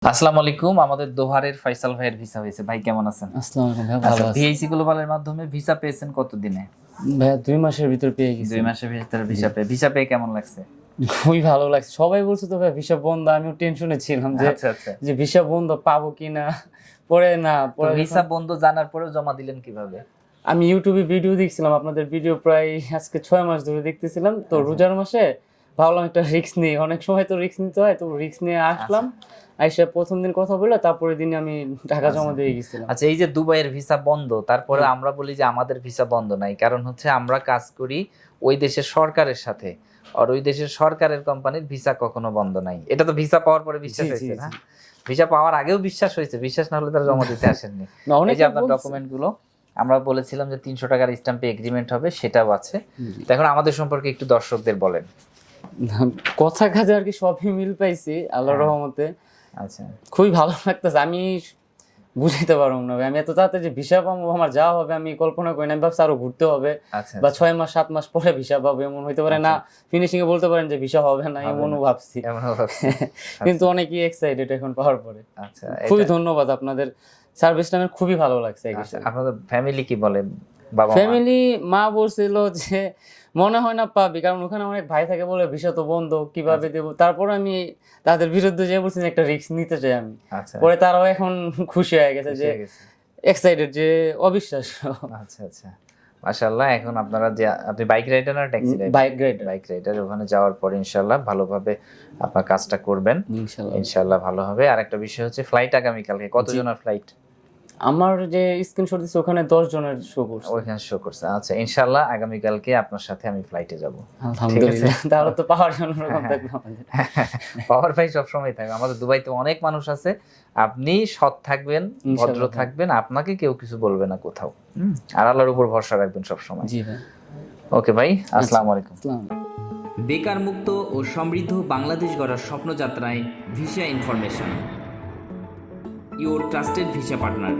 আসসালামু আলাইকুম। আমাদের দোহারের ফয়সাল ভাইয়ের ভিসা হয়েছে। ভাই কেমন আছেন? আসসালামু আলাইকুম ভাই, ভালো আছি। ভিআইসি গ্লোবালের মাধ্যমে ভিসা পেয়েছেন কত দিনে? ভাই 2 মাসের ভিতর পেয়ে গেছি। 2 মাসের ভিতরে ভিসা পেয়ে কেমন লাগছে? খুবই ভালো লাগছে। সবাই বলছে তো ভাই ভিসা বন্ধ, আমিও টেনশনে ছিলাম যে আচ্ছা আচ্ছা। যে ভিসা বন্ধ পাবো কিনা। পরে ভিসা বন্ধ জানার পরেও জমা দিলেন কিভাবে? আমি ইউটিউবে ভিডিও দেখছিলাম, আপনাদের ভিডিও প্রায় আজকে 6 মাস ধরে দেখতেছিলাম। তো রোজার মাসে ভাবলাম একটা রিস্ক নিই, অনেক সময় তো রিস্ক নিতে হয়, তো রিস্ক নিয়ে আসলাম। আইসা প্রথম দিন কথা বললে তারপরে দিন আমি টাকা জমা দিয়ে গেছিলাম। আচ্ছা, এই যে দুবাইয়ের ভিসা বন্ধ, তারপরে আমরা বলি যে আমাদের ভিসা বন্ধ নাই, কারণ হচ্ছে আমরা কাজ করি ওই দেশের সরকারের সাথে, আর ওই দেশের সরকারের কোম্পানির ভিসা কখনো বন্ধ নাই। এটা তো ভিসা পাওয়ার পরে বিশ্বাস জি, হয়েছে জি, না? জি। ভিসা পাওয়ার আগেও বিশ্বাস হয়েছে, বিশ্বাস না হলে তারা জমা দিতে আসেননি। না, এই অনেকে যে আপনার বলছে। ডকুমেন্ট গুলো আমরা বলেছিলাম যে 300 টাকার স্ট্যাম্পে এগ্রিমেন্ট হবে, সেটাও আছে। জি। তো এখন আমাদের সম্পর্কে একটু দর্শকদের বলেন। কথা কাজে আর কি সবই মিল পাইছি আল্লাহর হ্যাঁ। রহমতে। আচ্ছা খুবই ভালো লাগতেছে। আমি বুঝাইতে পারবো না ভাই, আমি এত তাড়াতাড়ি যে ভিসা পাবো আমার যা হবে আমি কল্পনা করি না। আমি ভাবছি আরো ঘুরতে হবে, আচ্ছা বা 6 মাস 7 মাস পরে ভিসা পাবো, এমন হইতে পারে না। ফিনিশিং এ বলতে পারেন যে ভিসা হবে না, হবে এমনও না। ভাবছি। এমনও ভাবছি। কিন্তু অনেকই এক্সাইটেড এখন পাওয়ার পরে। আচ্ছা, খুবই ধন্যবাদ, আপনাদের সার্ভিসটা আমার খুবই ভালো লাগছে। আচ্ছা, আপনাদের ফ্যামিলি কি বলে? বাবা মা? ফ্যামিলি মা বলছিল যে মনে হয় না পাবি, কারণ ওখানে অনেক ভাই থাকে বলে ভিসা তো বন্ধ, কিভাবে দেবো। তারপর আমি তাদের বিরুদ্ধে যে বলছি একটা রিস্ক নিতে চাই আমি। আচ্ছা, পরে তারাও এখন খুশি হয়ে গেছে, খুশি যে হয়ে গেছে। এক্সাইটেড, যে অবিশ্বাস্য। আচ্ছা আচ্ছা, মাশাআল্লাহ। এখন আপনারা যে আপনি বাইক রাইডার না taxi rider? Bike rider bike rider. ওখানে যাওয়ার পর ইনশাআল্লাহ ভালোভাবে আপনার কাজটা করবেন, ইনশাআল্লাহ। ইনশাআল্লাহ ভালো হবে। আর একটা বিষয় হচ্ছে ফ্লাইট আগামীকালকে কতজনের ফ্লাইট? আমার যে স্ক্রিনশট দিচ্ছে ওখানে 10 জনের শো করছে। ওইখানে শো করছে। আচ্ছা, ইনশাআল্লাহ আগামীকালকে আপনার সাথে আমি ফ্লাইটে যাব। আলহামদুলিল্লাহ, তাহলে তো পাওয়ার জন্য রকম থাকবে আমাদের। পাওয়ার ভাই সবসময় থাকবে। আমাদের দুবাইতে অনেক মানুষ আছে। আপনি সৎ থাকবেন, ভদ্র ইনশাআল্লাহ। থাকবেন, আপনাকে কেউ কিছু বলবে না কোথাও। আর আল্লাহর উপর ভরসা রাখবেন সবসময়। জি ভাই। ওকে ভাই, আসসালামু আলাইকুম। আসসালাম। বেকার মুক্ত ও সমৃদ্ধ বাংলাদেশ গড়ার স্বপ্নযাত্রায় visa information, your trusted visa partner.